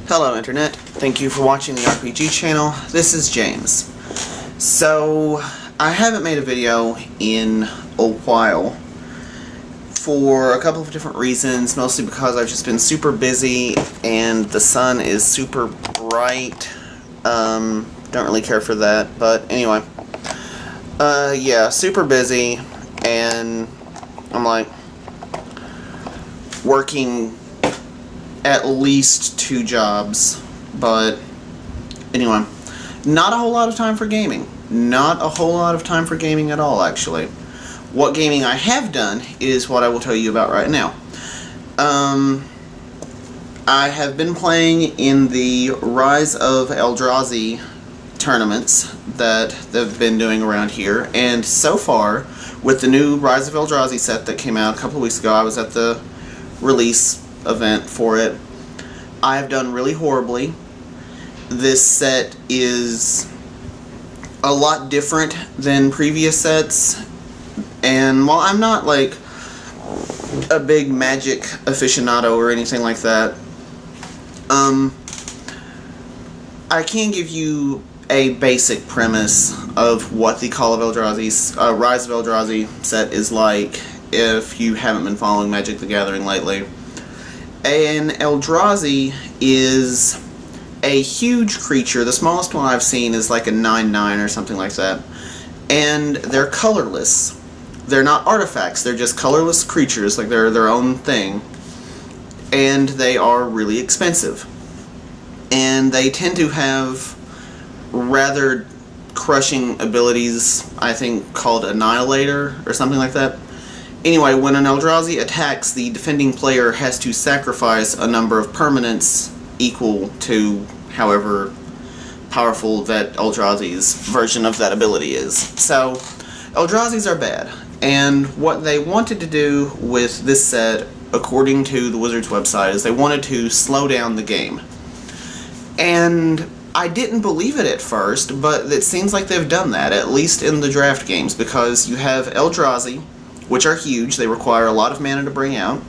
Hello Internet, thank you for watching the RPG channel. This is James. So, I haven't made a video in a while for a couple of different reasons, mostly because I've just been super busy and the sun is super bright. Don't really care for that, but anyway. Yeah, super busy, and I'm like working at least 2 jobs, but anyway, not a whole lot of time for gaming. Not a whole lot of time for gaming at all, actually. What gaming I have done is what I will tell you about right now. I have been playing in the Rise of Eldrazi tournaments that they've been doing around here, and so far, with the new Rise of Eldrazi set that came out a couple of weeks ago, I was at the release event for it. I have done really horribly. This set is a lot different than previous sets, and while I'm not like a big Magic aficionado or anything like that, I can give you a basic premise of what the Call of Eldrazi's Rise of Eldrazi set is like if you haven't been following Magic the Gathering lately. An Eldrazi is a huge creature. The smallest one I've seen is like a 9/9 or something like that. And they're colorless. They're not artifacts, they're just colorless creatures, like they're their own thing. And they are really expensive. And they tend to have rather crushing abilities, I think called Annihilator or something like that. Anyway, when an Eldrazi attacks, the defending player has to sacrifice a number of permanents equal to however powerful that Eldrazi's version of that ability is. So, Eldrazi's are bad. And what they wanted to do with this set, according to the Wizards website, is they wanted to slow down the game. And I didn't believe it at first, but it seems like they've done that, at least in the draft games, because you have Eldrazi, which are huge. They require a lot of mana to bring out.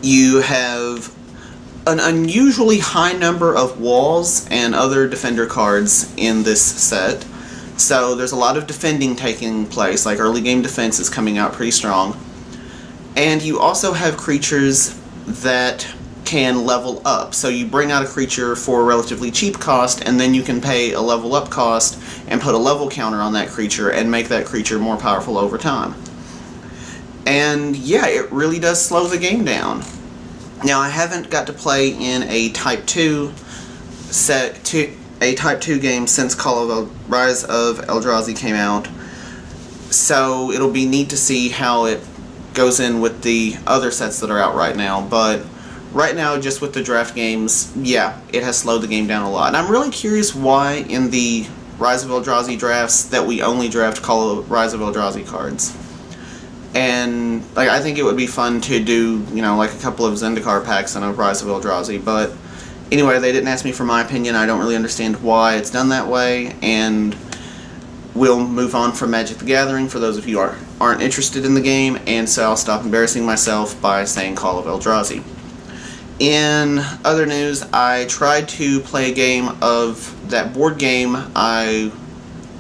You have an unusually high number of walls and other defender cards in this set. So there's a lot of defending taking place, like early game defense is coming out pretty strong. And you also have creatures that can level up. So you bring out a creature for a relatively cheap cost, and then you can pay a level up cost and put a level counter on that creature and make that creature more powerful over time. And yeah, it really does slow the game down. Now, I haven't got to play in a Type 2 game since Rise of Eldrazi came out, so it'll be neat to see how it goes in with the other sets that are out right now. But right now, just with the draft games, yeah, it has slowed the game down a lot. And I'm really curious why in the Rise of Eldrazi drafts that we only draft Rise of Eldrazi cards. And like, I think it would be fun to do, you know, like a couple of Zendikar packs in a Rise of Eldrazi, but anyway, they didn't ask me for my opinion. I don't really understand why it's done that way, and we'll move on from Magic the Gathering for those of you who aren't interested in the game, and so I'll stop embarrassing myself by saying Call of Eldrazi. In other news, I tried to play a game of that board game I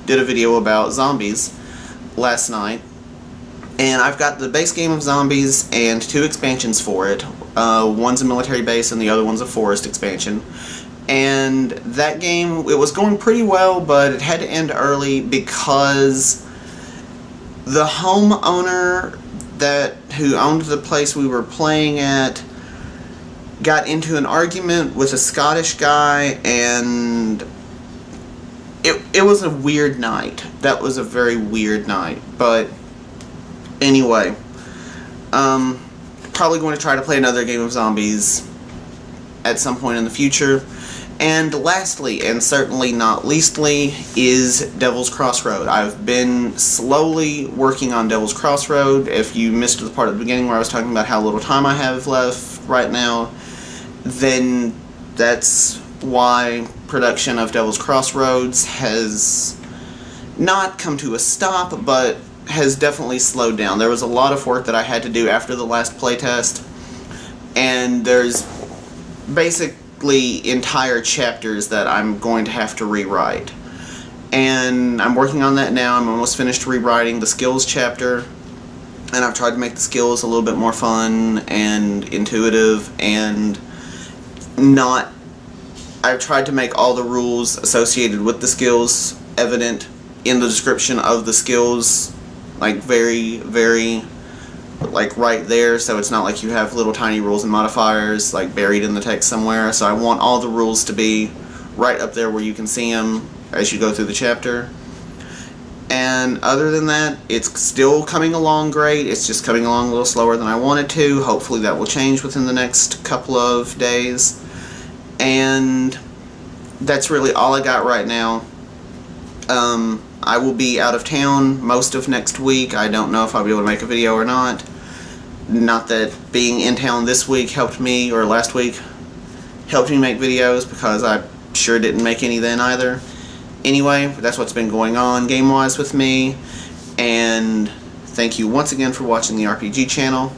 did a video about, Zombies, last night. And I've got the base game of Zombies and 2 expansions for it. One's a military base and the other one's a forest expansion. And that game, it was going pretty well, but it had to end early because the homeowner who owned the place we were playing at got into an argument with a Scottish guy, and it was a weird night. That was a very weird night, but anyway, probably going to try to play another game of Zombies at some point in the future. And lastly, and certainly not leastly, is Devil's Crossroad. I've been slowly working on Devil's Crossroad. If you missed the part at the beginning where I was talking about how little time I have left right now, then that's why production of Devil's Crossroads has not come to a stop, but has definitely slowed down. There was a lot of work that I had to do after the last playtest, and there's basically entire chapters that I'm going to have to rewrite. And I'm working on that now. I'm almost finished rewriting the skills chapter. And I've tried to make the skills a little bit more fun and intuitive and not... I've tried to make all the rules associated with the skills evident in the description of the skills, like very, very, like right there, so it's not like you have little tiny rules and modifiers like buried in the text somewhere. So I want all the rules to be right up there where you can see them as you go through the chapter. And other than that, it's still coming along great. It's just coming along a little slower than I wanted to. Hopefully that will change within the next couple of days. And that's really all I got right now. I will be out of town most of next week. I don't know if I'll be able to make a video or not. Not that being in town this week helped me, or last week helped me make videos, because I sure didn't make any then either. Anyway, that's what's been going on game-wise with me. And thank you once again for watching the RPG channel.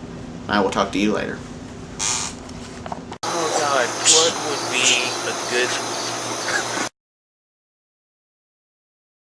I will talk to you later. Oh god, what would be a good